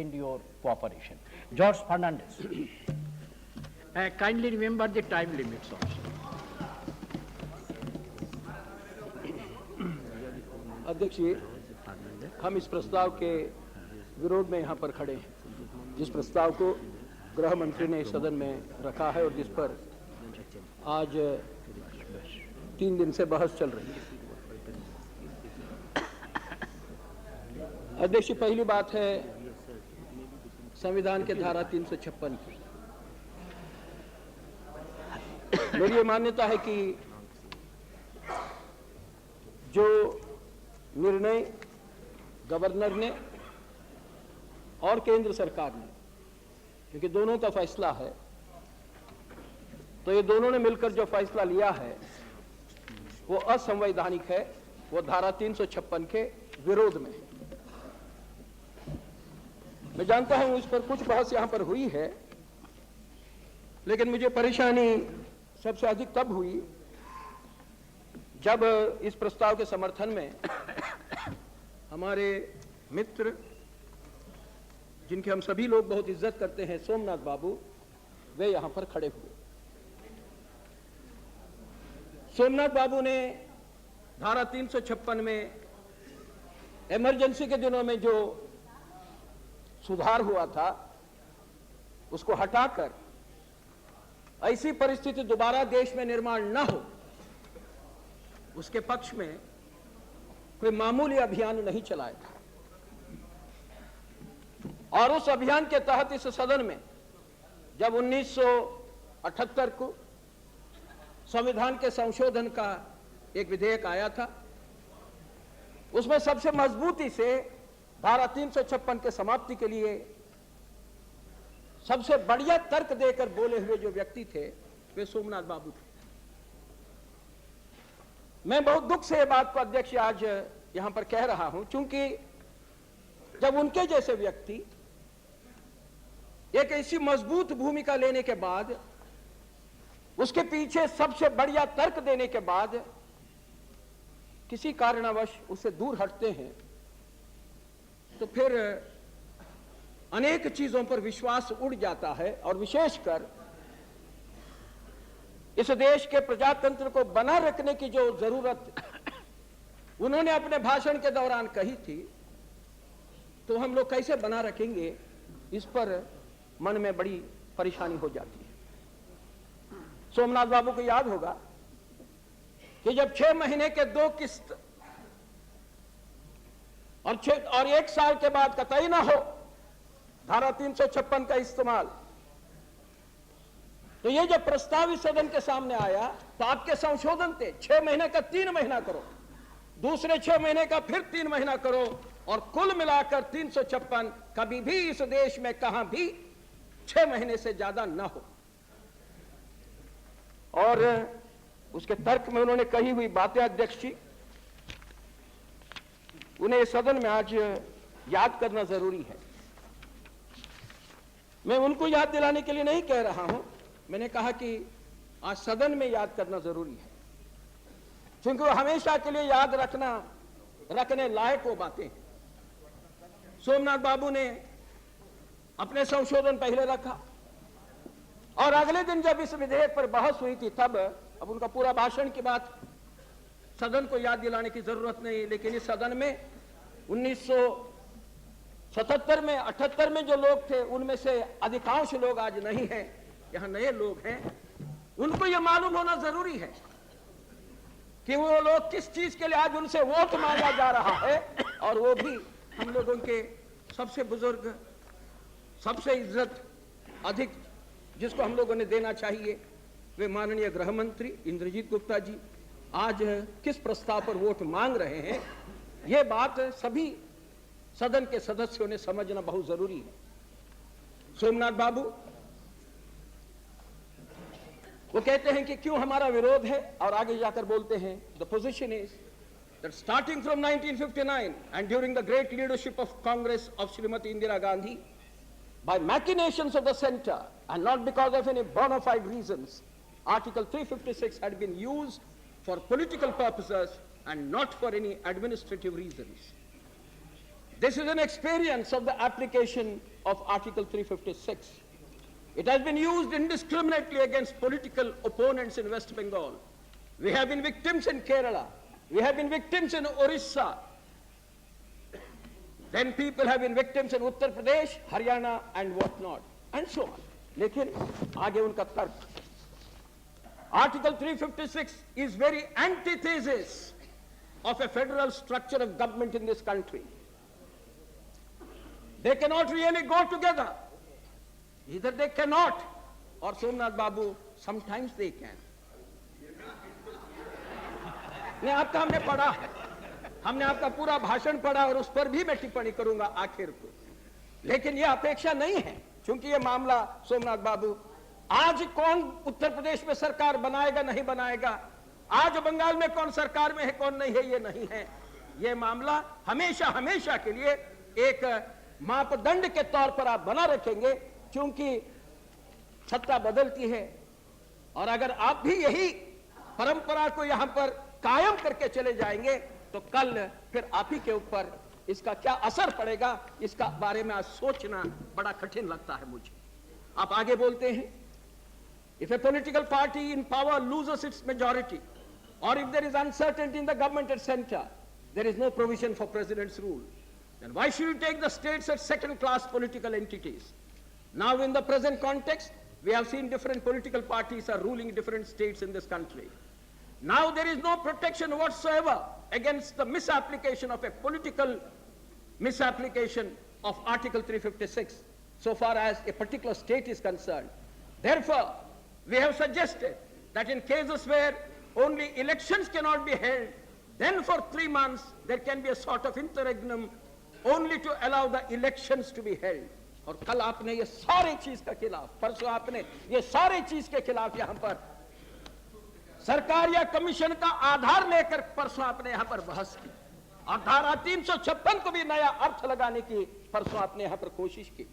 extend your cooperation. George Fernandez. Kindly remember the time limits also. अध्यक्ष जी, हम इस प्रस्ताव के विरोध में यहाँ पर खड़े हैं, जिस प्रस्ताव को गृह मंत्री ने सदन में रखा है और जिस पर आज 3 दिन से बहस चल रही है। अध्यक्ष, पहली बात है संविधान के धारा 356 की। मेरी ये मान्यता है कि जो निर्णय गवर्नर ने और केंद्र सरकार ने, क्योंकि दोनों का फैसला है, तो ये दोनों ने मिलकर जो फैसला लिया है वो असंवैधानिक है, वो धारा 356 के विरोध में है। मैं जानता हूं इस पर कुछ बहस यहां पर हुई है, लेकिन मुझे परेशानी सबसे अधिक तब हुई जब इस प्रस्ताव के समर्थन में हमारे मित्र, जिनके हम सभी लोग बहुत इज्जत करते हैं, सोमनाथ बाबू, वे यहां पर खड़े हुए। सोमनाथ बाबू ने धारा 356 में इमरजेंसी के दिनों में जो सुधार हुआ था उसको हटाकर ऐसी परिस्थिति दोबारा देश में निर्माण न हो, उसके पक्ष में कोई मामूली अभियान नहीं चलाया था। और उस अभियान के तहत इस सदन में जब 1978 को संविधान के संशोधन का एक विधेयक आया था, उसमें सबसे मजबूती से धारा 356 के समाप्ति के लिए सबसे बढ़िया तर्क देकर बोले हुए जो व्यक्ति थे वे सोमनाथ बाबू थे। मैं बहुत दुख से ये बात को अध्यक्ष आज यहां पर कह रहा हूं, क्योंकि जब उनके जैसे व्यक्ति एक ऐसी मजबूत भूमिका लेने के बाद, उसके पीछे सबसे बढ़िया तर्क देने के बाद किसी कारणवश उससे दूर हटते हैं, तो फिर अनेक चीजों पर विश्वास उड़ जाता है। और विशेषकर इस देश के प्रजातंत्र को बना रखने की जो जरूरत उन्होंने अपने भाषण के दौरान कही थी, तो हम लोग कैसे बना रखेंगे, इस पर मन में बड़ी परेशानी हो जाती है। सोमनाथ बाबू को याद होगा कि जब 6 महीने के 2 किस्त और 1 साल के बाद कतई ना हो धारा 356 का इस्तेमाल, तो ये जब प्रस्ताव इस सदन के सामने आया तो आपके संशोधन थे 6 महीने का 3 महीना करो, दूसरे 6 महीने का फिर 3 महीना करो, और कुल मिलाकर 356 कभी भी इस देश में कहां भी 6 महीने से ज्यादा ना हो। और उसके तर्क में उन्होंने कही हुई बातें अध्यक्ष जी, उन्हें सदन में आज याद करना जरूरी है। मैं उनको याद दिलाने के लिए नहीं कह रहा हूं, मैंने कहा कि आज सदन में याद करना जरूरी है, क्योंकि वो हमेशा के लिए याद रखने लायक वो बातें हैं। सोमनाथ बाबू ने अपने संशोधन पहले रखा और अगले दिन जब इस विधेयक पर बहस हुई थी, तब अब उनका पूरा भाषण की बात सदन को याद दिलाने की जरूरत नहीं, लेकिन इस सदन में 1977 में 78 में जो लोग थे उनमें से अधिकांश लोग आज नहीं हैं, यहां नए लोग हैं। उनको यह मालूम होना जरूरी है कि वो लोग किस चीज के लिए आज उनसे वोट मांगा जा रहा है, और वो भी हम लोगों के सबसे बुजुर्ग, सबसे इज्जत अधिक जिसको हम लोगों ने देना चाहिए, वे माननीय गृह मंत्री इंद्रजीत गुप्ता जी आज किस प्रस्ताव पर वोट मांग रहे हैं, ये बात सभी सदन के सदस्यों ने समझना बहुत जरूरी है। सोमनाथ बाबू वो कहते हैं कि क्यों हमारा विरोध है, और आगे जाकर बोलते हैं the position is that starting from 1959 and during the great leadership of Congress of Shrimati Indira Gandhi, by machinations of the center and not because of any bona fide reasons, Article 356 had been used for political purposes and not for any administrative reasons. This is an experience of the application of Article 356. It has been used indiscriminately against political opponents in West Bengal. We have been victims in Kerala. We have been victims in Orissa. Then people have been victims in Uttar Pradesh, Haryana and whatnot, and so on. लेकिन आगे उनका तर्क. Article 356 is very antithesis of a federal structure of government in this country. They cannot really go together. Either they cannot, or Somnath Babu, sometimes they can. नहीं, आपका हमने पढ़ा है, हमने आपका पूरा भाषण पढ़ा और उस पर भी मैं टिप्पणी करूंगा आखिर को. लेकिन यह अपेक्षा नहीं है, क्योंकि यह मामला सोमनाथ बाबू, आज कौन उत्तर प्रदेश में सरकार बनाएगा नहीं बनाएगा, आज बंगाल में कौन सरकार में है कौन नहीं है, ये नहीं है. यह मामला हमेशा हमेशा के लिए एक मापदंड के तौर पर आप बना रखेंगे, क्योंकि सत्ता बदलती है. और अगर आप भी यही परंपरा को यहां पर कायम करके चले जाएंगे तो कल फिर आप ही के ऊपर इसका क्या असर पड़ेगा, इसका बारे में आज सोचना बड़ा कठिन लगता है मुझे. आप आगे बोलते हैं, if a political party in power loses its majority, or if there is uncertainty in the government at center, there is no provision for president's rule. Then why should you take the states as second-class political entities? Now in the present context, we have seen different political parties are ruling different states in this country. Now there is no protection whatsoever against the misapplication of a political misapplication of Article 356 so far as a particular state is concerned. Therefore, we have suggested that in cases where only elections cannot be held, then for 3 months there can be a sort of interregnum only to allow the elections to be held. और कल आपने ये सारे चीज का खिलाफ, परसों आपने ये सारे चीज के खिलाफ यहां पर सरकार या कमीशन का आधार लेकर परसों आपने यहां पर बहस की, और धारा 356 को भी नया अर्थ लगाने की परसों आपने यहां पर कोशिश की.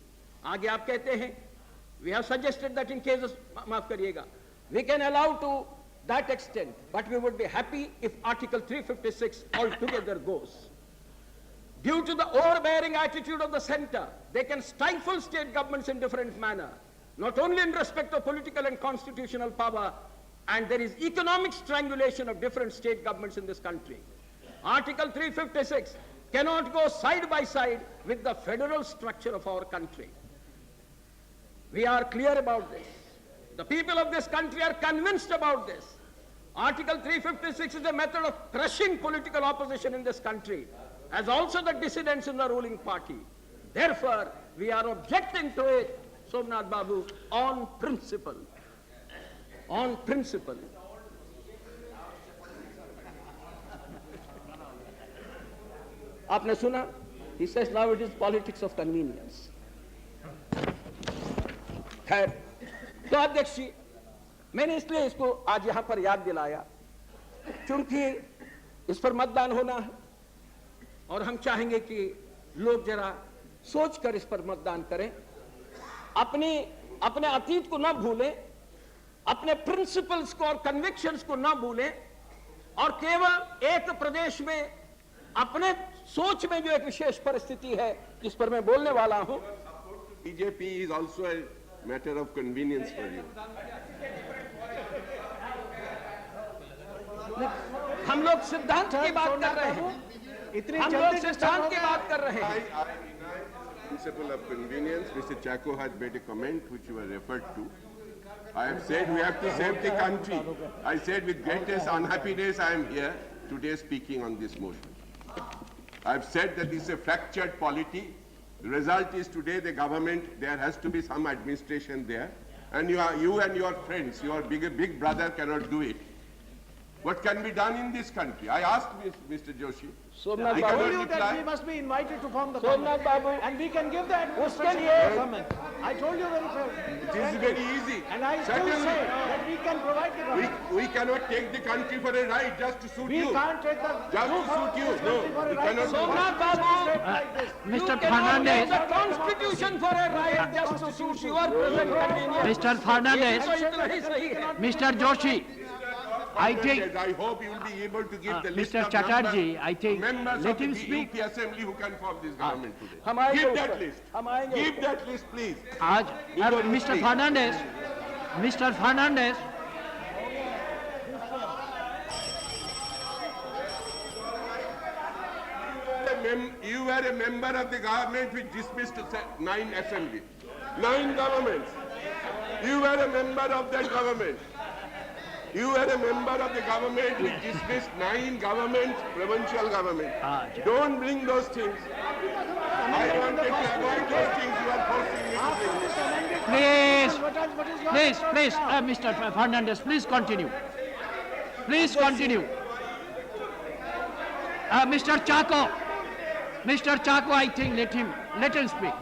आगे आप कहते हैं, we have suggested that in cases, माफ करिएगा, we can allow to that extent, but we would be happy if Article 356 altogether goes. Due to the overbearing attitude of the center, they can stifle state governments in different manner, not only in respect of political and constitutional power, and there is economic strangulation of different state governments in this country. Article 356 cannot go side by side with the federal structure of our country. We are clear about this. The people of this country are convinced about this. Article 356 is a method of crushing political opposition in this country, as also the dissidents in the ruling party. Therefore, we are objecting to it, Somnath Babu, on principle. On principle. आपने सुना? He says now it is politics of convenience. खैर, तो अध्यक्ष जी, मैंने इसलिए इसको आज यहां पर याद दिलाया क्योंकि इस पर मतदान होना है और हम चाहेंगे कि लोग जरा सोचकर इस पर मतदान करें, अपने अतीत को ना भूलें, अपने प्रिंसिपल्स को और कन्विक्शंस को ना भूलें, और केवल एक प्रदेश में अपने सोच में जो एक विशेष परिस्थिति है जिस पर मैं बोलने वाला हूं. BJP is also a matter of convenience for you. हम लोग सिद्धांत की बात कर रहे हैं, हम लोग सिद्धांत की बात कर रहे हैं. I deny principle of convenience. Mr. Chacko has made a comment which you were referred to. I have said we have to save the country. I said with greatest unhappiness I am here today speaking on this motion. I have said that this is a fractured polity. The result is today the government, there has to be some administration there, and you and your friends, your big brother cannot do it. What can be done in this country? I asked Mr. Joshi. Somnath I Babu, cannot told you reply. that we must be invited to form the Somnath government. Babu, And we can give the उसके administration लिए government. I told you very clearly. It is very easy. And I still Certainly. say that we can provide the government. We cannot take the country for a ride just to suit We you. can't take the Just to suit you. No, you cannot do Somnath that. Babu, Mr. you cannot take Fernandez, the constitution for a right just to suit your present convenience. Mr. Fernandez, ये तो इतना ही सही है. Mr. Joshi, I think- days. I hope you will be able to give the list Mr. of Chatterjee, I think members let of the him speak. UP Assembly who can form this government today. हम आएंगे Give उस that पर। list. हम आएंगे उस Give पर। that list, please. आज Mr. Fernandez, You were a member of the government which dismissed 9 assemblies, 9 governments. You were a member of that government. You were a member of the government which dismissed 9 governments, provincial government. Don't bring those things. I wanted to avoid those things. You are forcing me to bring this. please, Mr. Fernandez, please continue. Please continue. Mr. Chaco, I think let him speak.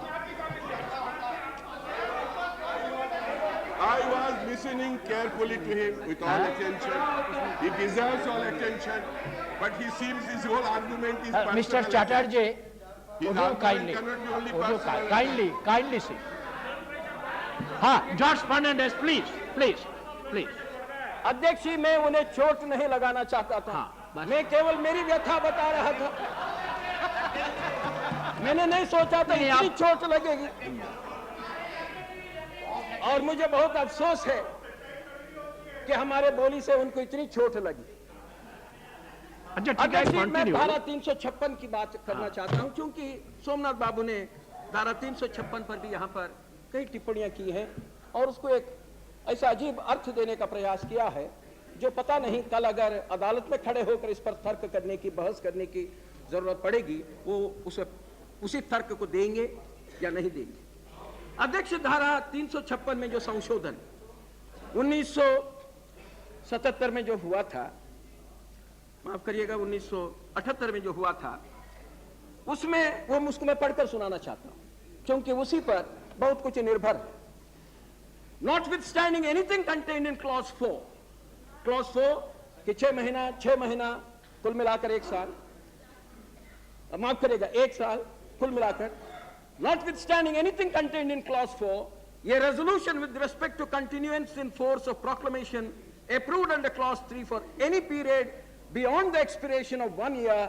I was listening carefully to him with all attention. He deserves all attention, but he seems his whole argument is personal. Mr. Chatterjee, His would you argument cannot be only personal. kindly see. George Fernandez, please. अध्यक्ष जी, मैं उन्हें चोट नहीं लगाना चाहता था। बस। मैं केवल मेरी व्यथा बता रहा था। मैंने नहीं सोचा था नहीं, इतनी आप- चोट लगेगी। और मुझे बहुत अफसोस है कि हमारे बोली से उनको इतनी चोट लगी। अच्छा, ठीक है, अध्यक्ष जी, मैं continue. धारा 356 की बात करना चाहता हूं, क्योंकि सोमनाथ बाबू ने धारा 356 पर भी यहां पर कई टिप्पणियां की हैं और उसको एक ऐसा अजीब अर्थ देने का प्रयास किया है जो पता नहीं कल अगर अदालत में खड़े होकर इस पर तर्क करने की, बहस करने की जरूरत पड़ेगी, वो उसी तर्क को देंगे या नहीं देंगे। अध्यक्ष, धारा 356 में जो संशोधन 1977 में जो हुआ था, माफ करिएगा 1978 में जो हुआ था, उसमें वो मुझको मैं पढ़कर सुनाना चाहता हूं, क्योंकि उसी पर बहुत कुछ निर्भर है। Notwithstanding anything contained in clause 4 कि 6 महीना कुल मिलाकर 1 साल, माफ करिएगा 1 साल कुल मिलाकर, notwithstanding anything contained in clause 4, a resolution with respect to continuance in force of proclamation approved under clause 3 for any period beyond the expiration of 1 year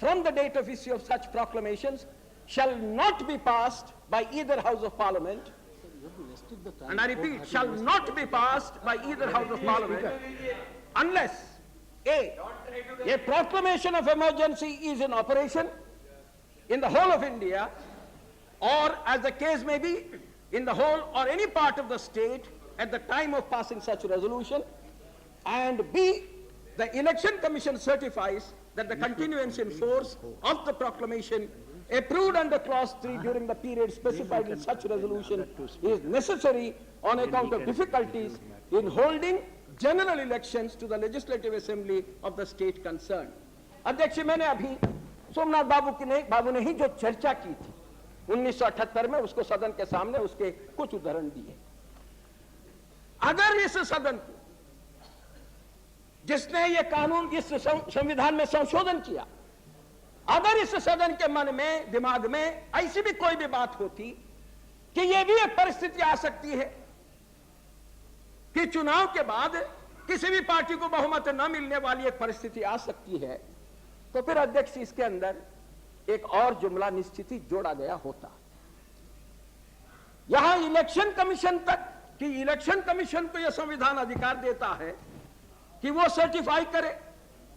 from the date of issue of such proclamations shall not be passed by either House of Parliament, and I repeat, shall not be passed by either House of Parliament unless a proclamation of emergency is in operation in the whole of India, or as the case may be, in the whole or any part of the state at the time of passing such resolution, and B, the Election Commission certifies that the continuance in force of the proclamation approved under clause 3 during the period specified in such resolution is necessary on account of difficulties in holding general elections to the Legislative Assembly of the state concerned. अध्यक्ष, मैंने अभी सोमनाथ बाबू ने ही जो चर्चा की थी 1978 में, उसको सदन के सामने उसके कुछ उदाहरण दिए। अगर इस सदन को, जिसने ये कानून, इस संविधान में संशोधन किया, अगर इस सदन के मन में, दिमाग में ऐसी भी कोई भी बात होती कि ये भी एक परिस्थिति आ सकती है कि चुनाव के बाद किसी भी पार्टी को बहुमत न मिलने वाली एक परिस्थिति आ सकती है, तो फिर अध्यक्ष इसके अंदर एक और जुमला निश्चित ही जोड़ा गया होता। यहां इलेक्शन कमीशन तक, कि इलेक्शन कमीशन को यह संविधान अधिकार देता है कि वो सर्टिफाई करे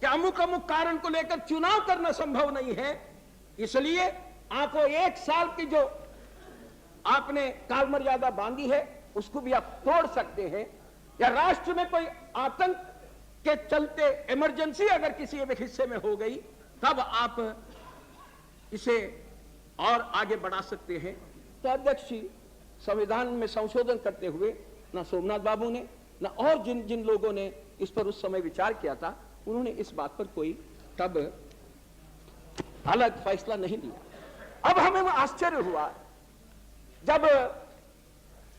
कि अमुक कारण को लेकर चुनाव करना संभव नहीं है, इसलिए आपको 1 साल की जो आपने काल मर्यादा बांधी है उसको भी आप तोड़ सकते हैं, या राष्ट्र में कोई आतंक के चलते इमरजेंसी अगर किसी एक हिस्से में हो गई तब आप इसे और आगे बढ़ा सकते हैं। तो अध्यक्ष जी, संविधान में संशोधन करते हुए ना सोमनाथ बाबू ने, ना और जिन जिन लोगों ने इस पर उस समय विचार किया था, उन्होंने इस बात पर कोई तब अलग फैसला नहीं लिया। अब हमें आश्चर्य हुआ जब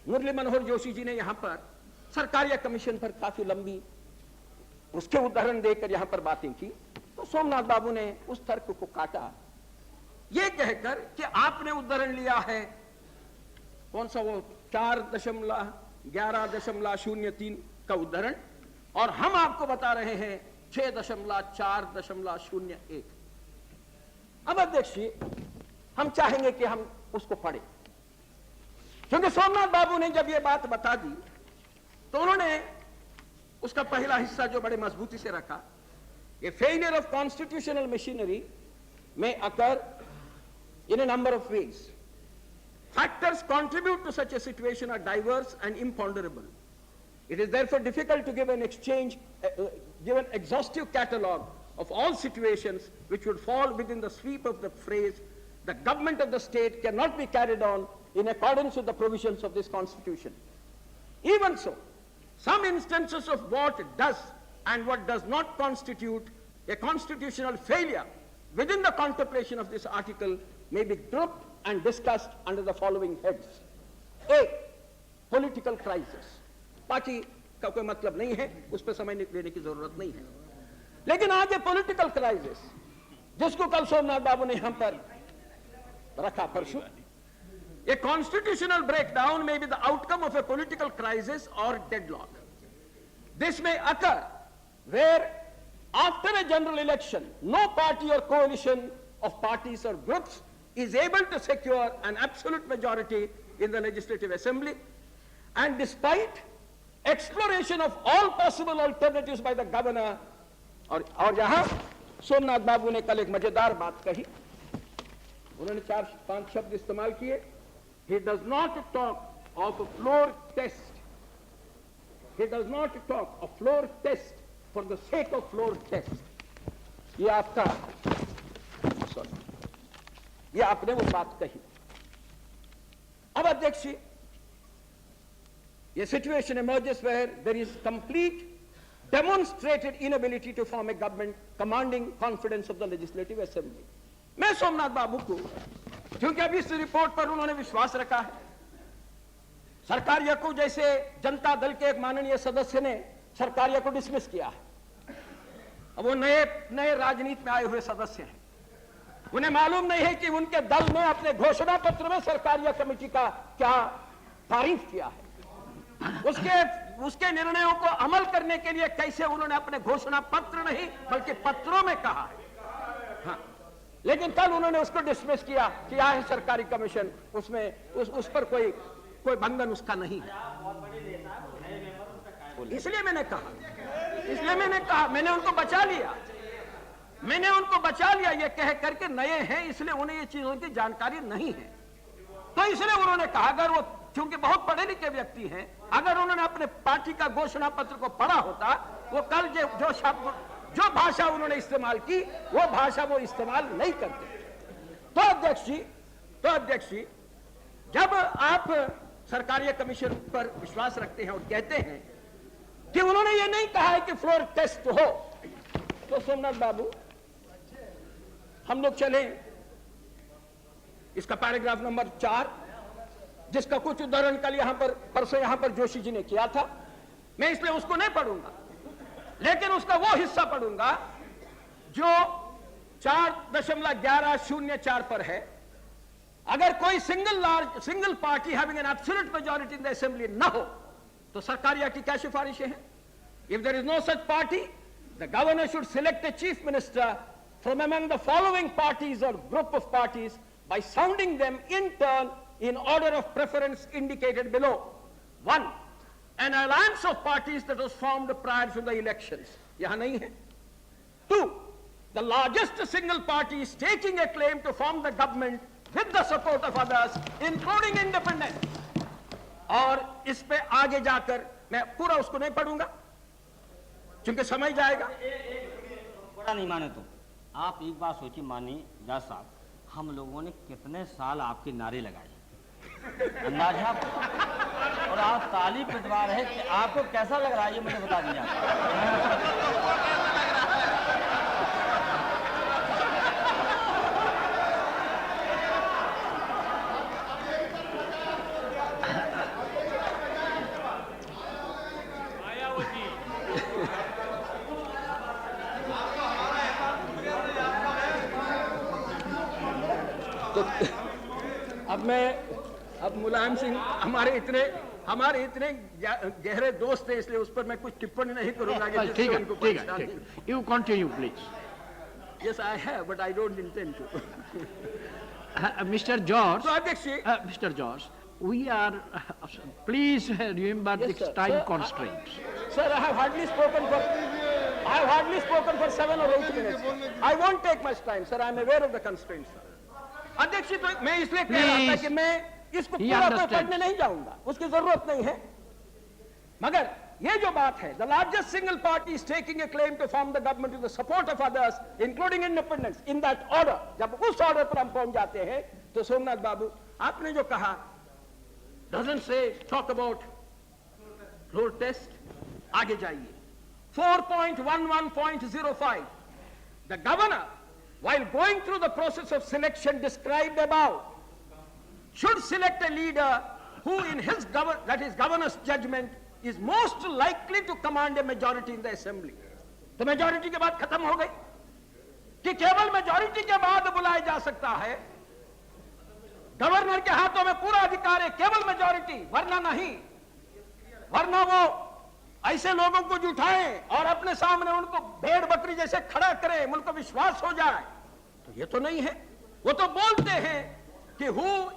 मुरली मनोहर जोशी जी ने यहां पर सरकारिया कमीशन पर काफी लंबी उसके उदाहरण देकर यहां पर बातें की, तो सोमनाथ बाबू ने उस तर्क को काटा यह कहकर कि आपने उदाहरण लिया है कौन सा, वो 4.11.03 का उदाहरण, और हम आपको बता रहे हैं 6.4.01। अब अध्यक्ष जी, हम चाहेंगे कि हम उसको पढ़ें, क्योंकि सोमनाथ बाबू ने जब ये बात बता दी तो उन्होंने उसका पहला हिस्सा जो बड़े मजबूती से रखा, ये failure of constitutional machinery may occur in a number of ways. Factors contribute to such a situation are diverse and imponderable. It is therefore difficult to give an exhaustive catalogue of all situations which would fall within the sweep of the phrase, the government of the state cannot be carried on in accordance with the provisions of this constitution. Even so, some instances of what does and what does not constitute a constitutional failure within the contemplation of this article may be grouped and discussed under the following heads. A, political crisis. बाकी का कोई मतलब नहीं है, उस पर समय लेने की जरूरत नहीं है, लेकिन आज ये पॉलिटिकल क्राइसिस जिसको कल सोमनाथ बाबू ने हम पर रखा परसों, a constitutional breakdown may be the outcome of a political crisis or deadlock. This may occur where after a general election, no party or coalition of parties or groups is able to secure an absolute majority in the Legislative Assembly, and despite exploration of all possible alternatives by the governor, और यहाँ सोमनाथ बाबू ने कल एक मजेदार बात कही, उन्होंने 4-5 शब्द इस्तेमाल किए. He does not talk of a floor test. He does not talk of floor test for the sake of floor test. ये आपका, सॉरी, ये आपने वो बात कही. अब अध्यक्ष जी, ये situation emerges where there is complete demonstrated inability to form a government commanding confidence of the Legislative Assembly. मैं सोमनाथ बाबू को, क्योंकि अभी इस रिपोर्ट पर उन्होंने विश्वास रखा है, सरकारिया को जैसे जनता दल के एक माननीय सदस्य ने सरकारिया को डिसमिस किया है. अब वो नए राजनीति में आए हुए सदस्य हैं, उन्हें मालूम नहीं है कि उनके दल ने अपने घोषणा पत्र में सरकारिया कमेटी का क्या तारीफ किया है, उसके निर्णयों को अमल करने के लिए कैसे उन्होंने अपने घोषणा पत्र नहीं बल्कि पत्रों में कहा है. हाँ, लेकिन कल उन्होंने उसको डिसमिस किया है सरकारी कमीशन, उसमें उस पर कोई बंधन उसका नहीं है. इसलिए मैंने कहा मैंने उनको बचा लिया ये कह करके नए हैं इसलिए उन्हें ये चीजों की जानकारी नहीं है. तो इसलिए उन्होंने कहा, अगर वो क्योंकि बहुत पढ़े लिखे व्यक्ति हैं, अगर उन्होंने अपने पार्टी का घोषणा पत्र को पढ़ा होता, वो कल जो भाषा उन्होंने इस्तेमाल की वो भाषा वो इस्तेमाल नहीं करते. तो अध्यक्ष जी, जब आप सरकारी कमीशन पर विश्वास रखते हैं और कहते हैं कि उन्होंने ये नहीं कहा है कि फ्लोर टेस्ट हो, तो सोमनाथ बाबू हम लोग चले इसका पैराग्राफ नंबर 4, जिसका कुछ उदाहरण कल परसों यहां पर जोशी जी ने किया था. मैं इसलिए उसको नहीं पढ़ूंगा, लेकिन उसका वो हिस्सा पढ़ूंगा जो 4.1104 पर है. अगर कोई single party having an absolute majority in the assembly न हो तो सरकारिया की क्या सिफारिशें हैं? If there is no such party, the governor should select a chief minister from among the following parties or group of parties by sounding them in turn in order of preference indicated below. 1. An alliance of parties that was formed prior to the elections. yahan nahi hai. 2. The largest single party is staking a claim to form the government with the support of others, including independents. और इस पे आगे जाकर मैं पूरा उसको नहीं पढ़ूंगा क्योंकि समय जाएगा. बड़ा नहीं माने तो आप एक बात सोचिए माननीय जज साहब, हम लोगों ने कितने साल आपके नारे लगाए, अंदाजा, और आप ताली पिटवा रहे कि आपको कैसा लग रहा है ये मुझे बता दीजिए. तो अब मुलायम सिंह हमारे इतने हमारे इतने गहरे दोस्त हैं, इसलिए उस पर मैं कुछ टिप्पणी नहीं करूंगा कि जिससे ठीक है, उनको ठीक है, परेशानी ठीक है. You continue, please. Yes, I have, but I don't intend to. Mr. George, तो अध्यक्ष जी, Mr. George, we are, please remember Yes, the sir. time Sir, constraints. sir, I have hardly spoken for 7 or 8 minutes. I won't take much time, sir. I am aware of the constraints. अध्यक्ष जी, तो मैं इसलिए कह रहा था Please. कि मैं इसको He पूरा तो understands. पढ़ने नहीं जाऊंगा, उसकी जरूरत नहीं है, मगर ये जो बात है, the largest single party is taking a claim to form the government with the support of others, including independents, in that order. जब उस ऑर्डर पर हम पहुंच जाते हैं, तो सोमनाथ बाबू, आपने जो कहा, doesn't say talk about floor test. आगे जाइए. 4.11.05. The governor, while going through the process of selection described above, should select a leader who, in his governor's judgment, is most likely to command a majority in the assembly. तो majority के बाद खत्म हो गई कि केवल majority के बाद बुलाया जा सकता है. गवर्नर के हाथों में पूरा अधिकार है, केवल मेजॉरिटी, वरना नहीं. वरना वो ऐसे लोगों को जुटाएं और अपने सामने उनको भेड़ बकरी जैसे खड़ा करें, उनको विश्वास हो जाए. तो ये तो नहीं है. वो तो बोलते हैं कि who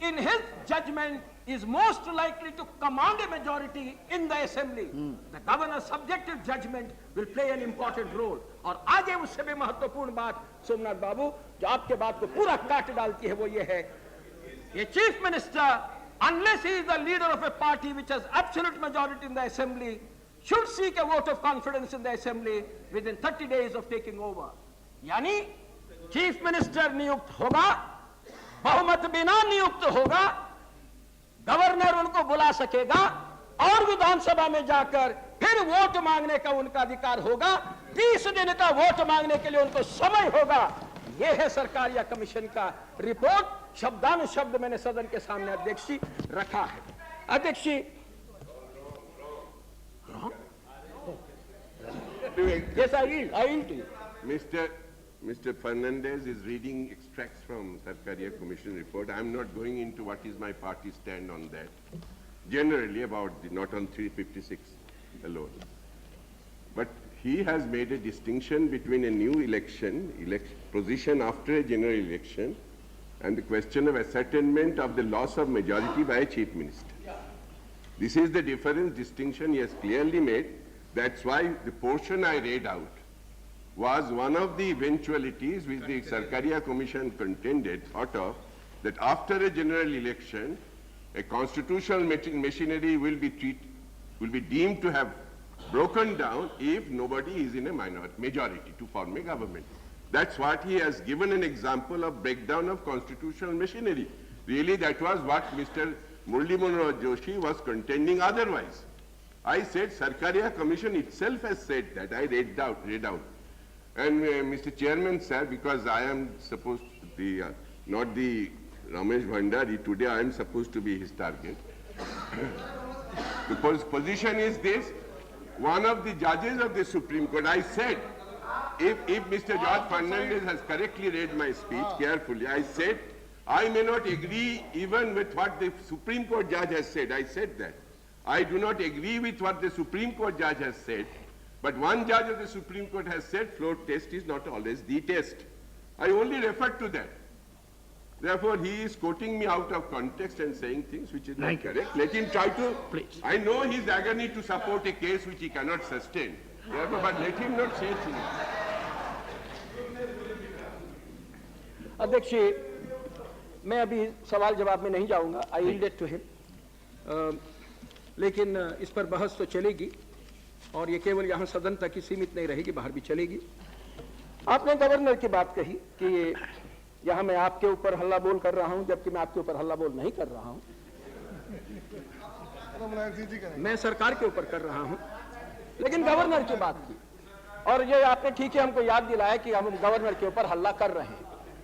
in his judgment is most likely to command a majority in the assembly. The governor's subjective judgment will play an important role. और आगे उससे भी महत्वपूर्ण बात सोमनाथ बाबू जो आपके बात को पूरा काट डालती है, वो ये है, ये chief minister, unless he is the leader of a party which has absolute majority in the assembly, should seek a vote of confidence in the assembly within 30 days of taking over. यानी chief minister नियुक्त होगा, बहुमत बिना नियुक्त होगा, governor उनको बुला सकेगा और विधानसभा में जाकर फिर वोट मांगने का उनका अधिकार होगा. 30 दिन का वोट मांगने के लिए उनको समय होगा. यह है सरकार या कमीशन का रिपोर्ट. शब्दानुशब्द मैंने सदन के सामने अध्यक्ष जी रखा है. अध्यक्ष जी, yes, I yield to you. Mr. Fernandez is reading extracts from Sarkaria Commission report. I am not going into what is my party stand on that. Generally about not on 356 alone. But he has made a distinction between a new election position after a general election and the question of ascertainment of the loss of majority by a chief minister. This is the difference, distinction he has clearly made. That's why the portion I read out was one of the eventualities which the Sarkaria Commission contended, thought of, that after a general election, a constitutional machinery will be deemed to have broken down if nobody is in a majority to form a government. That's what he has given an example of breakdown of constitutional machinery. Really, that was what Mr. Murli Manohar Joshi was contending otherwise. I said Sarkaria Commission itself has said that. I read out. And Mr. Chairman, sir, because I am supposed to be not the Ramesh Bhandari, today I am supposed to be his target. The position is this: one of the judges of the Supreme Court, I said, if Mr. George Fernandez has correctly read my speech carefully, I said, I may not agree even with what the Supreme Court judge has said. I said that. I do not agree with what the Supreme Court judge has said, but one judge of the Supreme Court has said floor test is not always the test. I only referred to that. Therefore, he is quoting me out of context and saying things which is not correct. Let him try to, Please. I know his agony to support a case which he cannot sustain. Therefore, but let him not say things. अध्यक्ष जी, मैं अभी सवाल जवाब में नहीं जाऊंगा. I yielded to him. लेकिन इस पर बहस तो चलेगी और ये केवल यहाँ सदन तक ही सीमित नहीं रहेगी, बाहर भी चलेगी. आपने गवर्नर की बात कही कि यहाँ मैं आपके ऊपर हल्ला बोल कर रहा हूँ, जबकि मैं आपके ऊपर हल्ला बोल नहीं कर रहा हूँ, मैं सरकार के ऊपर कर रहा हूँ. लेकिन गवर्नर की बात की और ये आपने ठीक है हमको याद दिलाया कि हम गवर्नर के ऊपर हल्ला कर रहे हैं.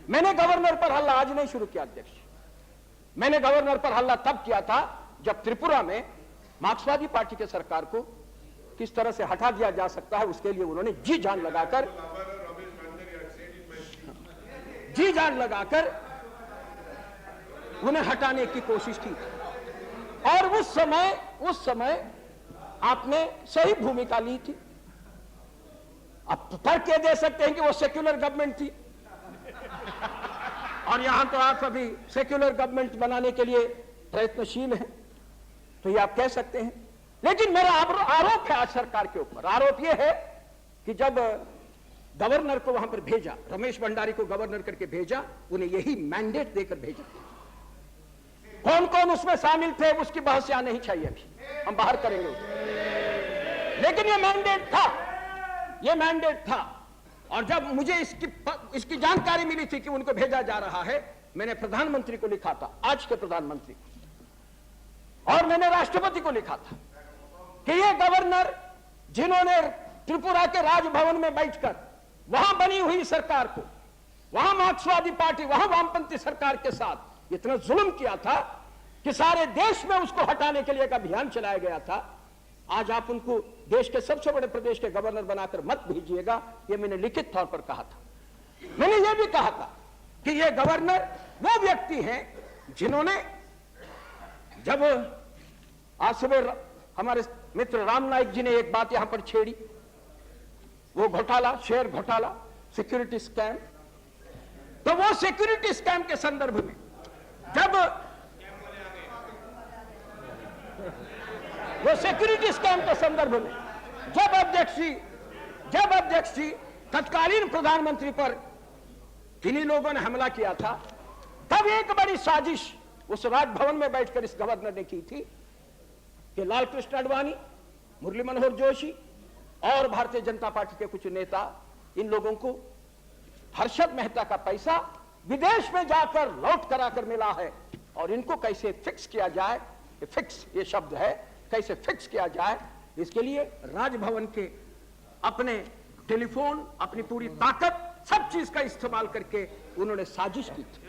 मैंने गवर्नर पर हल्ला आज नहीं शुरू किया अध्यक्ष. मैंने गवर्नर पर हल्ला तब किया था जब त्रिपुरा में मार्क्सवादी पार्टी के सरकार को किस तरह से हटा दिया जा सकता है उसके लिए उन्होंने जी जान लगाकर उन्हें हटाने की कोशिश की. और उस समय आपने सही भूमिका ली थी। अब तर्क ये दे सकते हैं कि वो सेक्युलर गवर्नमेंट थी, और यहां तो आप अभी सेक्युलर गवर्नमेंट बनाने के लिए प्रयत्नशील हैं, तो ये आप कह सकते हैं। लेकिन मेरा आरोप है आज सरकार के ऊपर, आरोप ये है कि जब गवर्नर को वहां पर भेजा, रमेश भंडारी को गवर्नर करके भेजा, उन्हें यही मैंडेट देकर भेजा। कौन कौन उसमें शामिल थे उसकी बहस यहां नहीं चाहिए, अभी हम बाहर करेंगे उसे। लेकिन ये मैंडेट था, और जब मुझे इसकी जानकारी मिली थी कि उनको भेजा जा रहा है, मैंने प्रधानमंत्री को लिखा था, आज के प्रधानमंत्री, और मैंने राष्ट्रपति को लिखा था कि ये गवर्नर जिन्होंने त्रिपुरा के राजभवन में बैठकर वहां बनी हुई सरकार को, वहां मार्क्सवादी पार्टी, वहां वामपंथी सरकार के साथ इतना जुल्म किया था कि सारे देश में उसको हटाने के लिए एक अभियान चलाया गया था, आज आप उनको देश के सबसे बड़े प्रदेश के गवर्नर बनाकर मत भेजिएगा। ये मैंने लिखित तौर पर कहा था। मैंने ये भी कहा था कि ये गवर्नर वो व्यक्ति हैं जिन्होंने, जब आज सुबह हमारे मित्र राम नाईक जी ने एक बात यहां पर छेड़ी, वो घोटाला, शेयर घोटाला, सिक्योरिटी स्कैम, तो वो सिक्योरिटी स्कैम के संदर्भ में जब वो सिक्योरिटी स्कैम के संदर्भ में जब अध्यक्ष जी तत्कालीन प्रधानमंत्री पर किन्हीं लोगों ने हमला किया था, तब एक बड़ी साजिश उस राजभवन में बैठकर इस गवर्नर ने की थी कि लाल कृष्ण आडवाणी, मुरली मनोहर जोशी और भारतीय जनता पार्टी के कुछ नेता, इन लोगों को हर्षद मेहता का पैसा विदेश में जाकर लौट कराकर मिला है, और इनको कैसे फिक्स किया जाए, फिक्स ये शब्द है, कैसे फिक्स किया जाए, इसके लिए राजभवन के अपने टेलीफोन, अपनी पूरी ताकत, सब चीज का इस्तेमाल करके उन्होंने साजिश की थी।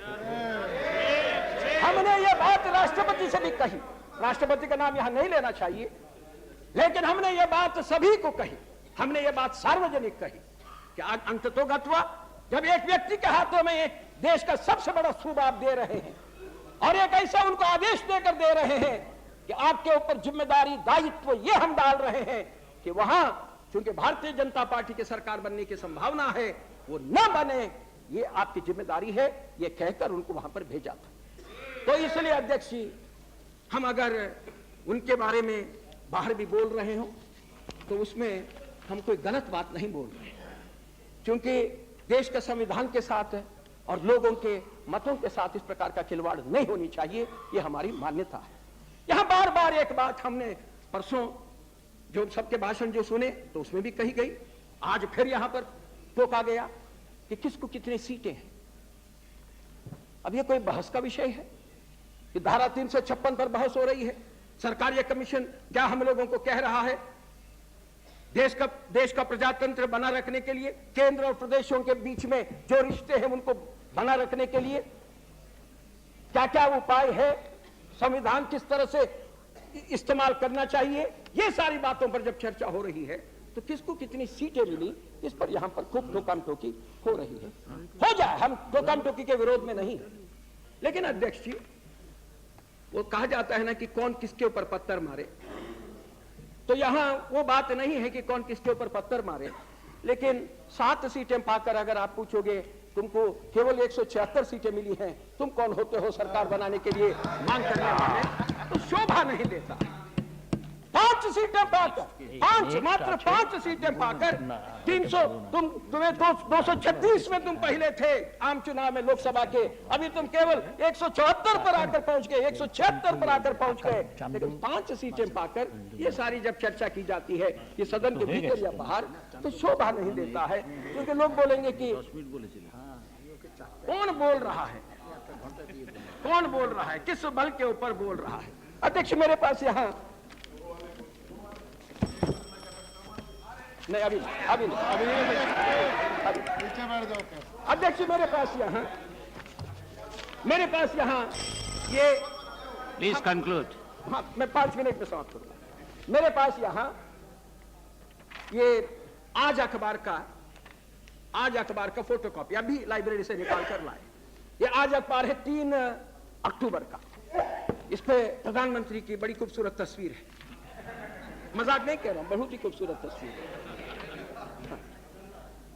हमने ये बात राष्ट्रपति से भी कही, राष्ट्रपति का नाम यहां नहीं लेना चाहिए, लेकिन हमने ये बात सभी को कही, हमने ये बात सार्वजनिक कही कि आज अंततोगत्वा जब एक व्यक्ति के हाथों में देश का सबसे बड़ा सूबा आप दे रहे हैं, और एक ऐसा उनको आदेश देकर दे रहे हैं कि आपके ऊपर जिम्मेदारी, दायित्व ये हम डाल रहे हैं कि वहां क्योंकि भारतीय जनता पार्टी की सरकार बनने की संभावना है, वो न बने, ये आपकी जिम्मेदारी है, ये कहकर उनको वहां पर भेजा था। तो इसलिए अध्यक्ष जी, हम अगर उनके बारे में बाहर भी बोल रहे हो तो उसमें हम कोई गलत बात नहीं बोल रहे, क्योंकि देश के संविधान के साथ और लोगों के मतों के साथ इस प्रकार का खिलवाड़ नहीं होनी चाहिए, ये हमारी मान्यता है। यहां बार बार एक बात हमने परसों जो सबके भाषण जो सुने तो उसमें भी कही गई, आज फिर यहां पर टोका गया कि किसको कितनी सीटें हैं। अब ये कोई बहस का विषय है कि धारा 356 पर बहस हो रही है? सरकारी कमीशन क्या हम लोगों को कह रहा है देश का प्रजातंत्र बना रखने के लिए, केंद्र और प्रदेशों के बीच में जो रिश्ते हैं उनको बना रखने के लिए क्या क्या उपाय है, संविधान किस तरह से इस्तेमाल करना चाहिए, ये सारी बातों पर जब चर्चा हो रही है तो किसको कितनी सीटें मिली, इस पर यहां पर खूब टोकम टोकी हो रही है। हो जाए, हम टोकम टोकी के विरोध में नहीं, लेकिन अध्यक्ष जी, वो कहा जाता है ना कि कौन किसके ऊपर पत्थर मारे, तो यहां वो बात नहीं है कि कौन किसके ऊपर पत्थर मारे, लेकिन 7 सीटें पाकर अगर आप पूछोगे तुमको केवल 176 सीटें मिली हैं, तुम कौन होते हो सरकार बनाने के लिए मांग करने वाले, तो शोभा नहीं देता। 5 सीटें पाकर, मात्र 5 सीटें पाकर 300, तुम्हें 236 में तुम पहले थे आम चुनाव में लोकसभा के, अभी तुम केवल 174 पर आकर पहुंच गए, 176 पर आकर पहुंच गए, लेकिन 5 सीटें पाकर ये सारी जब चर्चा की जाती है कि सदन के भीतर या बाहर, तो शोभा नहीं देता है, क्योंकि लोग बोलेंगे कि कौन बोल रहा है, कौन बोल रहा है, किस बल के ऊपर बोल रहा है। अध्यक्ष मेरे पास यहां नहीं, अभी अध्यक्ष मेरे पास यहां ये, प्लीज कंक्लूड। हाँ, मैं 5 मिनट में समाप्त करूंगा। मेरे पास यहां ये आज अखबार का फोटोकॉपी अभी लाइब्रेरी से निकाल कर लाए। ये आज अखबार है 3 अक्टूबर का। इस पे प्रधानमंत्री की बड़ी खूबसूरत तस्वीर है, मजाक नहीं कह रहा हूं, बहुत ही खूबसूरत तस्वीर है।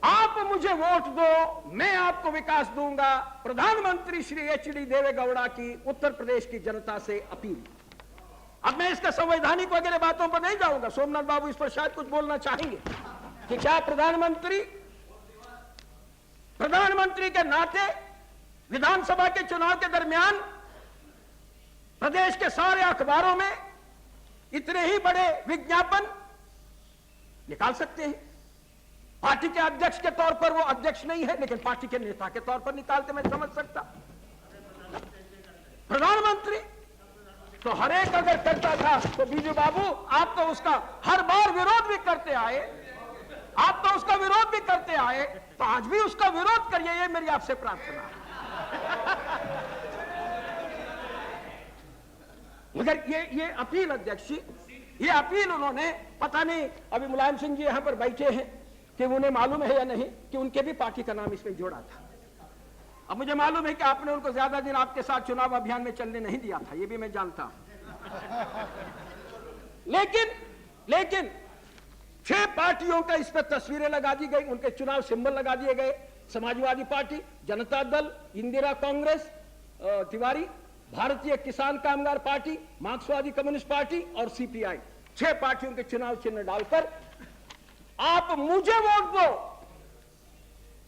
आप मुझे वोट दो, मैं आपको विकास दूंगा, प्रधानमंत्री श्री एच.डी. देवेगौड़ा की उत्तर प्रदेश की जनता से अपील। अब मैं इसका संवैधानिक वगैरह बातों पर नहीं जाऊंगा, सोमनाथ बाबू इस पर शायद कुछ बोलना चाहेंगे कि क्या प्रधानमंत्री के नाते विधानसभा के चुनाव के दरमियान प्रदेश के सारे अखबारों में इतने ही बड़े विज्ञापन निकाल सकते हैं। पार्टी के अध्यक्ष के तौर पर वो अध्यक्ष नहीं है, लेकिन पार्टी के नेता के तौर पर निकालते मैं समझ सकता। प्रधानमंत्री तो हर एक अगर करता था तो बीजू बाबू आप तो उसका हर बार विरोध भी करते आए, आप तो उसका विरोध भी करते आए, तो आज भी उसका विरोध करिए, ये मेरी आपसे प्रार्थना है। मगर ये अपील अध्यक्ष जी, ये अपील उन्होंने, पता नहीं अभी मुलायम सिंह जी यहां पर बैठे हैं कि उन्हें मालूम है या नहीं कि उनके भी पार्टी का नाम इसमें जोड़ा था। अब मुझे मालूम है कि आपने उनको ज्यादा दिन आपके साथ चुनाव अभियान में चलने नहीं दिया था, ये भी मैं जानता हूं। लेकिन 6 पार्टियों का इस पर तस्वीरें लगा दी गई, उनके चुनाव सिंबल लगा दिए गए, समाजवादी पार्टी, जनता दल, इंदिरा कांग्रेस, तिवारी, भारतीय किसान कामगार पार्टी, मार्क्सवादी कम्युनिस्ट पार्टी और सीपीआई, 6 पार्टियों के चुनाव चिन्ह डालकर आप मुझे वोट दो।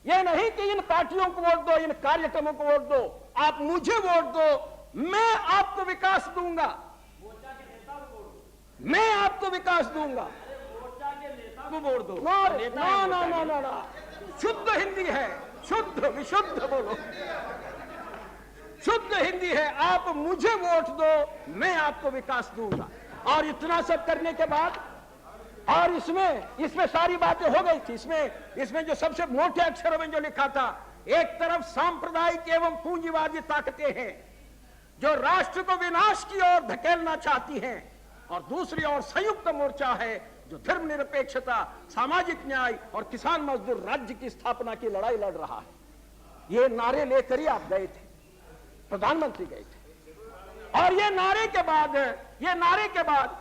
यह नहीं कि इन पार्टियों को वोट दो, इन कार्यक्रमों को वोट दो, आप मुझे वोट दो, मैं आपको विकास दूंगा, मैं आपको विकास दूंगा। वोट दो, ना, शुद्ध हिंदी है, शुद्ध विशुद्ध बोलो, शुद्ध हिंदी है, आप मुझे वोट दो, मैं आपको विकास दूंगा। और इतना सब करने के बाद, और इसमें सारी बातें हो गई थी। इसमें जो सबसे मोटे अक्षरों में जो लिखा था, एक तरफ सांप्रदायिक एवं पूंजीवादी ताकतें हैं जो राष्ट्र को विनाश की ओर धकेलना चाहती हैं, और दूसरी ओर संयुक्त मोर्चा है जो धर्मनिरपेक्षता, सामाजिक न्याय और किसान मजदूर राज्य की स्थापना की लड़ाई लड़ रहा है। ये नारे लेकर ही आप गए थे, प्रधानमंत्री गए थे। और ये नारे के बाद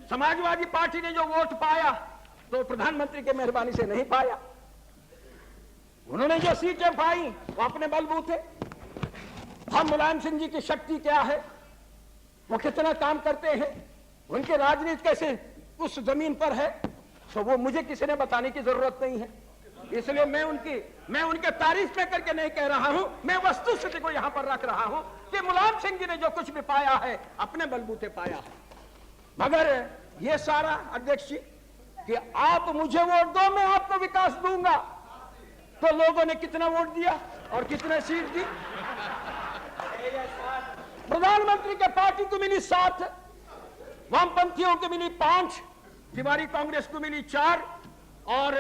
समाजवादी पार्टी ने जो वोट पाया तो प्रधानमंत्री के मेहरबानी से नहीं पाया। उन्होंने जो सीटें पाई वो अपने बलबूते। हम मुलायम सिंह जी की शक्ति क्या है, वो कितना काम करते हैं, उनकी राजनीति कैसे उस जमीन पर है, तो वो मुझे किसी ने बताने की जरूरत नहीं है। इसलिए मैं उनके तारीफ में करके नहीं कह रहा हूं, मैं वस्तुस्थिति को यहां पर रख रहा हूं कि मुलायम सिंह जी ने जो कुछ भी पाया है अपने बलबूते पाया है। मगर ये सारा अध्यक्ष जी कि आप मुझे वोट दो, मैं आपको विकास दूंगा, तो लोगों ने कितना वोट दिया और कितने सीट दी? प्रधानमंत्री के पार्टी को मिली 7, वामपंथियों को मिली 5, तिवारी कांग्रेस को मिली 4 और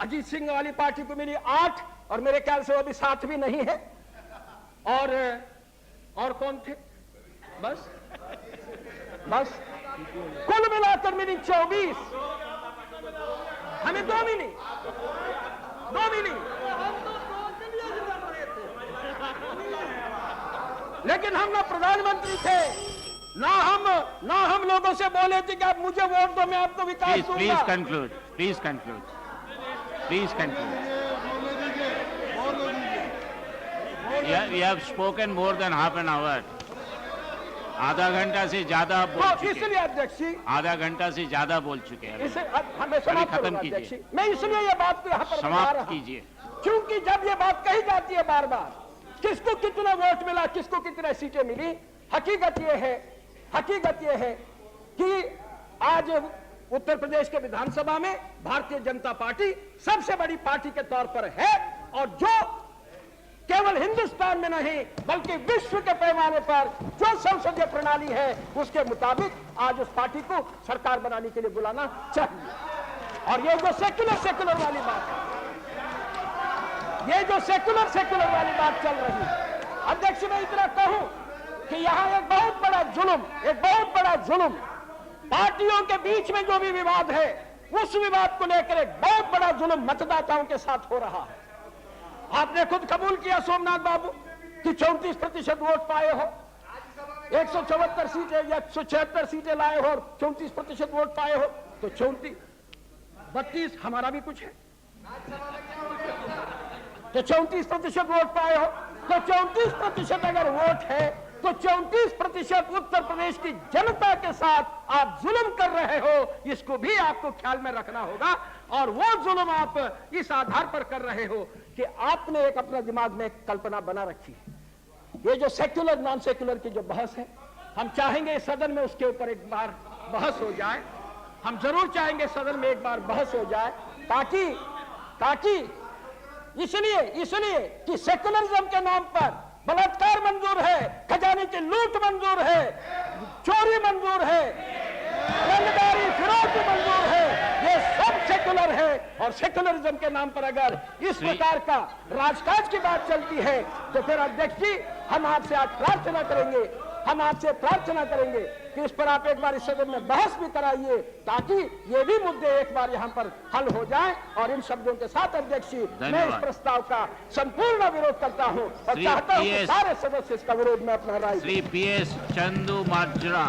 अजीत सिंह वाली पार्टी को मिली 8, और मेरे ख्याल से वो अभी 7 भी नहीं है। और कौन थे? बस कुल मिलाकर मिली 24, हमें 2 मिली। लेकिन हम ना प्रधानमंत्री थे, ना हम लोगों से बोले थे कि आप मुझे वोट दो, मैं आपको विकास दूंगा। Please conclude. We have spoken more than half an hour. आधा घंटा से ज्यादा आप बोल चुके हैं। इसलिए अध्यक्ष जी, आधा घंटा से ज्यादा बोल चुके हैं। इसे हमें समाप्त खत्म करूंगा अध्यक्ष कीजिए। जी। मैं इसलिए ये बात को यहाँ पर बता रहा समाप्त हूं, कीजिए। क्योंकि जब ये बात कही जाती है बार बार, किसको कितना वोट मिला, किसको कितने सीटें मिली, हकीकत ये है कि आज उत्तर प्रदेश के विधानसभा में भारतीय जनता पार्टी सबसे बड़ी पार्टी के तौर पर है, और जो केवल हिंदुस्तान में नहीं बल्कि विश्व के पैमाने पर जो संसदीय प्रणाली है उसके मुताबिक आज उस पार्टी को सरकार बनाने के लिए बुलाना चाहिए। और ये जो सेक्युलर वाली बात है, ये जो सेक्युलर वाली बात चल रही है, अध्यक्ष मैं इतना कहूं कि यहां एक बहुत बड़ा जुल्म पार्टियों के बीच में जो भी विवाद है, उस विवाद को लेकर एक बहुत बड़ा जुल्म मतदाताओं के साथ हो रहा है। आपने खुद कबूल किया सोमनाथ बाबू कि 34% वोट पाए हो। 174 सीटें या 176 सीटें लाए हो और 34% वोट पाए हो, तो 32 हमारा भी कुछ है। तो 34% वोट पाए हो, तो 34% अगर वोट है, तो 34% उत्तर प्रदेश की जनता के साथ आप जुल्म कर रहे हो, इसको भी आपको ख्याल में रखना होगा। और वो जुल्म आप इस आधार पर कर रहे हो कि आपने एक अपना दिमाग में एक कल्पना बना रखी है। ये जो सेक्युलर नॉन सेक्युलर की जो बहस है, हम चाहेंगे इस सदन में उसके ऊपर एक बार बहस हो जाए। हम जरूर चाहेंगे सदन में एक बार बहस हो जाए, ताकि इसलिए कि सेक्युलरिज्म के नाम पर बलात्कार मंजूर है, खजाने की लूट मंजूर है, चोरी मंजूर है, रंगदारी फिरौती मंजूर है, ये सब सेक्युलर है। और सेक्युलरिज्म के नाम पर अगर इस प्रकार का राजकाज की बात चलती है, तो फिर अध्यक्ष जी हम आपसे आज प्रार्थना करेंगे कि इस पर आप एक बार इस सदन में बहस भी कराइए, ताकि ये भी मुद्दे एक बार यहाँ पर हल हो जाएं। और इन शब्दों के साथ अध्यक्ष जी मैं इस प्रस्ताव का संपूर्ण विरोध करता हूँ और चाहता हूँ कि सारे सदस्य इसका विरोध में अपना राय दें। श्री PS चंदू माजरा।